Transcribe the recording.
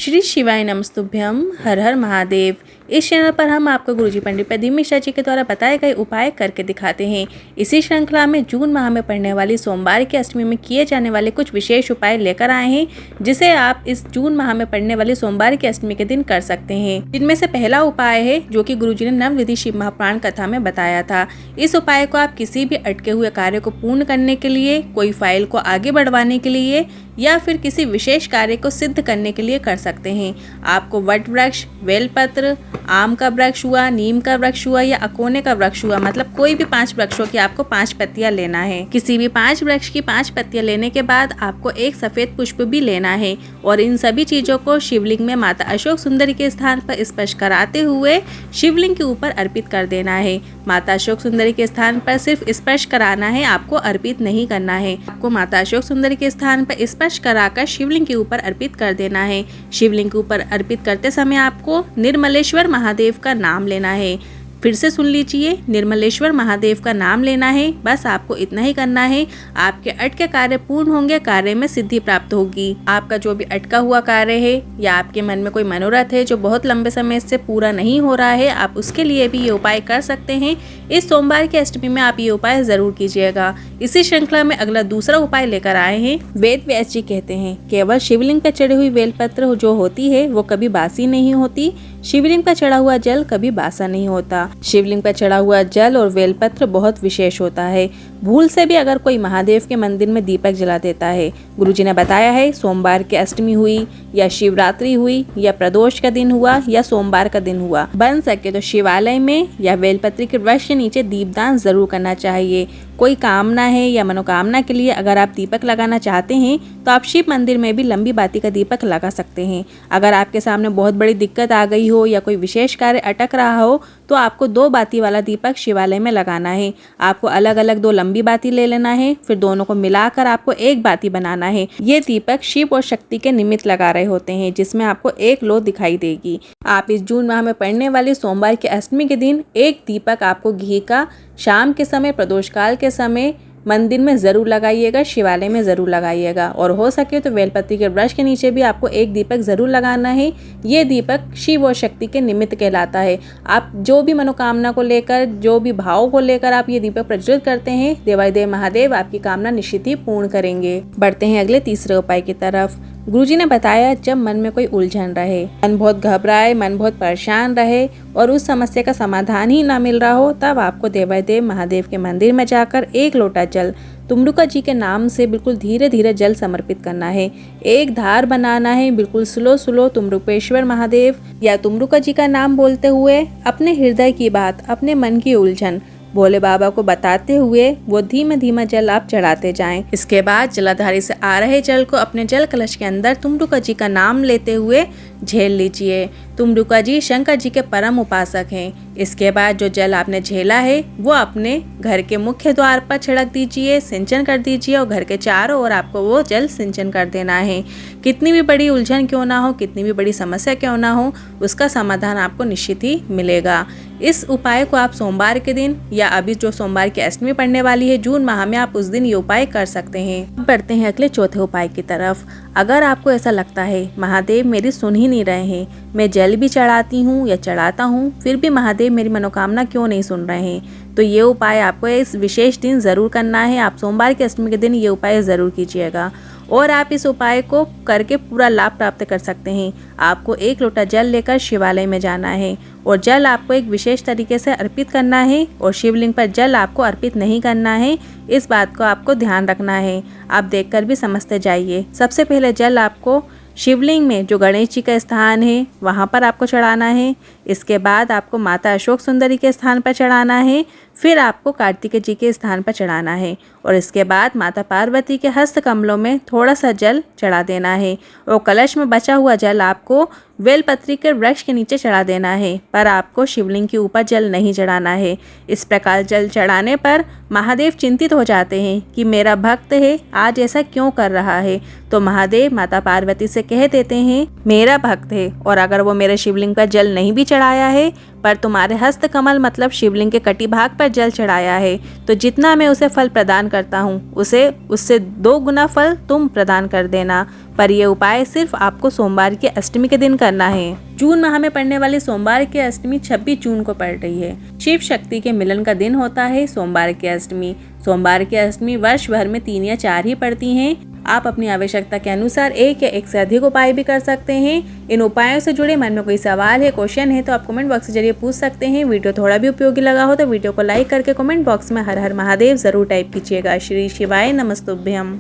श्री शिवाय नमस्तुभ्यम। हर हर महादेव। इस चैनल पर हम आपको गुरुजी पंडित प्रदीप मिश्रा जी के द्वारा बताए गए उपाय करके दिखाते हैं। इसी श्रृंखला में जून माह में पड़ने वाली सोमवार की अष्टमी में किए जाने वाले कुछ विशेष उपाय लेकर आए हैं, जिसे आप इस जून माह में पड़ने वाली सोमवार की अष्टमी के दिन कर सकते हैं। जिनमें से पहला उपाय है जो कि गुरुजी ने नवविधि शिव महापुराण कथा में बताया था। इस उपाय को आप किसी भी अटके हुए कार्य को पूर्ण करने के लिए, कोई फाइल को आगे बढ़वाने के लिए या फिर किसी विशेष कार्य को सिद्ध करने के लिए कर सकते हैं। आपको वट वृक्ष, बेलपत्र, आम का वृक्ष हुआ, नीम का वृक्ष हुआ या अकोने का वृक्ष हुआ, मतलब कोई भी 5 वृक्षों की आपको 5 पत्तियां लेना है। किसी भी 5 वृक्ष की 5 पत्तियां लेने के बाद आपको एक सफेद पुष्प भी लेना है और इन सभी चीजों को शिवलिंग में माता अशोक सुंदरी के स्थान पर स्पर्श कराते हुए शिवलिंग के ऊपर अर्पित कर देना है। माता अशोक सुंदरी के स्थान पर सिर्फ स्पर्श कराना है, आपको अर्पित नहीं करना है। आपको माता अशोक सुंदरी के स्थान पर स्पर्श कराकर शिवलिंग के ऊपर अर्पित कर देना है। शिवलिंग के ऊपर अर्पित करते समय आपको निर्मलेश्वर महादेव का नाम लेना है। फिर से सुन लीजिए, निर्मलेश्वर महादेव का नाम लेना है। बस आपको इतना ही करना है। आपके अटके कार्य पूर्ण होंगे, कार्य में सिद्धि प्राप्त होगी। आपका जो भी अटका हुआ कार्य है या आपके मन में कोई मनोरथ है जो बहुत लंबे समय से पूरा नहीं हो रहा है, आप उसके लिए भी ये उपाय कर सकते हैं। इस सोमवार की अष्टमी में आप ये उपाय जरूर कीजिएगा। इसी श्रृंखला में अगला दूसरा उपाय लेकर आए हैं। वेद व्यास जी कहते हैं, केवल शिवलिंग पर चढ़ी हुई बेलपत्र जो होती है वो कभी बासी नहीं होती। शिवलिंग पर चढ़ा हुआ जल कभी बासा नहीं होता। शिवलिंग पर चढ़ा हुआ जल और बेलपत्र बहुत विशेष होता है। भूल से भी अगर कोई महादेव के मंदिर में दीपक जला देता है, गुरुजी ने बताया है, सोमवार की अष्टमी हुई या शिवरात्रि हुई या प्रदोष का दिन हुआ या सोमवार का दिन हुआ, बन सके तो शिवालय में या बेलपत्र के वृक्ष के नीचे दीपदान जरूर करना चाहिए। कोई कामना है या मनोकामना के लिए अगर आप दीपक लगाना चाहते हैं तो आप शिव मंदिर में भी लंबी बाती का दीपक लगा सकते हैं। अगर आपके सामने बहुत बड़ी दिक्कत आ गई हो या कोई विशेष कार्य अटक रहा हो तो आपको 2 बाती वाला दीपक शिवालय में लगाना है। आपको अलग अलग 2 लंबी बाती ले लेना है, फिर दोनों को मिलाकर आपको एक बाती बनाना है। ये दीपक शिव और शक्ति के निमित्त लगा रहे होते हैं, जिसमें आपको एक लो दिखाई देगी। आप इस जून माह में पड़ने वाली सोमवार की अष्टमी के दिन एक दीपक आपको घी का शाम के समय, प्रदोष काल के समय मंदिर में जरूर लगाइएगा, शिवालय में जरूर लगाइएगा। और हो सके तो बेलपत्री के वृक्ष के नीचे भी आपको एक दीपक जरूर लगाना है। ये दीपक शिव और शक्ति के निमित्त कहलाता है। आप जो भी मनोकामना को लेकर, जो भी भाव को लेकर आप ये दीपक प्रज्वलित करते हैं, देवाधिदेव महादेव आपकी कामना निश्चित ही पूर्ण करेंगे। बढ़ते हैं अगले तीसरे उपाय की तरफ। गुरुजी ने बताया, जब मन में कोई उलझन रहे, मन बहुत घबराए, मन बहुत परेशान रहे और उस समस्या का समाधान ही ना मिल रहा हो, तब आपको देवाधिदेव महादेव के मंदिर में जाकर 1 लोटा जल तुमरुका जी के नाम से बिल्कुल धीरे धीरे जल समर्पित करना है। एक धार बनाना है, बिल्कुल स्लो स्लो तुमरुपेश्वर महादेव या तुमरुका जी का नाम बोलते हुए अपने हृदय की बात, अपने मन की उलझन भोले बाबा को बताते हुए वो धीमे धीमे जल आप चढ़ाते जाएं। इसके बाद जलाधारी से आ रहे जल को अपने जल कलश के अंदर तुमरुका जी का नाम लेते हुए झेल लीजिए। तुमरुका जी शंकर जी के परम उपासक हैं। इसके बाद जो जल आपने झेला है वो अपने घर के मुख्य द्वार पर छिड़क दीजिए, सिंचन कर दीजिए और घर के चारों ओर आपको वो जल सिंचन कर देना है। कितनी भी बड़ी उलझन क्यों ना हो, कितनी भी बड़ी समस्या क्यों ना हो, उसका समाधान आपको निश्चित ही मिलेगा। इस उपाय को आप सोमवार के दिन या अभी जो सोमवार की अष्टमी पड़ने वाली है जून माह में, आप उस दिन ये उपाय कर सकते हैं। अब बढ़ते हैं अगले चौथे उपाय की तरफ। अगर आपको ऐसा लगता है महादेव मेरी सुन ही नहीं रहे हैं, मैं जल भी चढ़ाती हूँ या चढ़ाता हूँ फिर भी महादेव मेरी मनोकामना क्यों नहीं सुन रहे हैं, तो ये उपाय आपको इस विशेष दिन ज़रूर करना है। आप सोमवार की अष्टमी के दिन ये उपाय ज़रूर कीजिएगा और आप इस उपाय को करके पूरा लाभ प्राप्त कर सकते हैं। आपको 1 लोटा जल लेकर शिवालय में जाना है और जल आपको एक विशेष तरीके से अर्पित करना है और शिवलिंग पर जल आपको अर्पित नहीं करना है। इस बात को आपको ध्यान रखना है। आप देखकर भी समझते जाइए। सबसे पहले जल आपको शिवलिंग में जो गणेश जी का स्थान है वहाँ पर आपको चढ़ाना है। इसके बाद आपको माता अशोक सुंदरी के स्थान पर चढ़ाना है। फिर आपको कार्तिकेय जी के स्थान पर चढ़ाना है और इसके बाद माता पार्वती के हस्त कमलों में थोड़ा सा जल चढ़ा देना है और कलश में बचा हुआ जल आपको बेलपत्री के वृक्ष के नीचे चढ़ा देना है, पर आपको शिवलिंग के ऊपर जल नहीं चढ़ाना है। इस प्रकार जल चढ़ाने पर महादेव चिंतित हो जाते हैं कि मेरा भक्त है आज ऐसा क्यों कर रहा है, तो महादेव माता पार्वती से कह देते हैं मेरा भक्त है और अगर वो मेरे शिवलिंग पर जल नहीं भी चढ़ाया है पर तुम्हारे हस्त कमल मतलब शिवलिंग के कटी भाग पर जल चढ़ाया है, तो जितना मैं उसे फल प्रदान करता हूँ उससे 2 गुना फल तुम प्रदान कर देना। पर यह उपाय सिर्फ आपको सोमवार की अष्टमी के दिन करना है। जून माह में पड़ने वाली सोमवार की अष्टमी 26 जून को पड़ रही है। शिव शक्ति के मिलन का दिन होता है सोमवार की अष्टमी। सोमवार की अष्टमी वर्ष भर में 3 या 4 ही पड़ती हैं। आप अपनी आवश्यकता के अनुसार 1 या 1 से अधिक उपाय भी कर सकते हैं। इन उपायों से जुड़े मन में कोई सवाल है, क्वेश्चन है तो आप कमेंट बॉक्स के जरिए पूछ सकते हैं। वीडियो थोड़ा भी उपयोगी लगा हो तो वीडियो को लाइक करके कमेंट बॉक्स में हर हर महादेव जरूर टाइप कीजिएगा। श्री शिवाय नमस्तुभ्यम।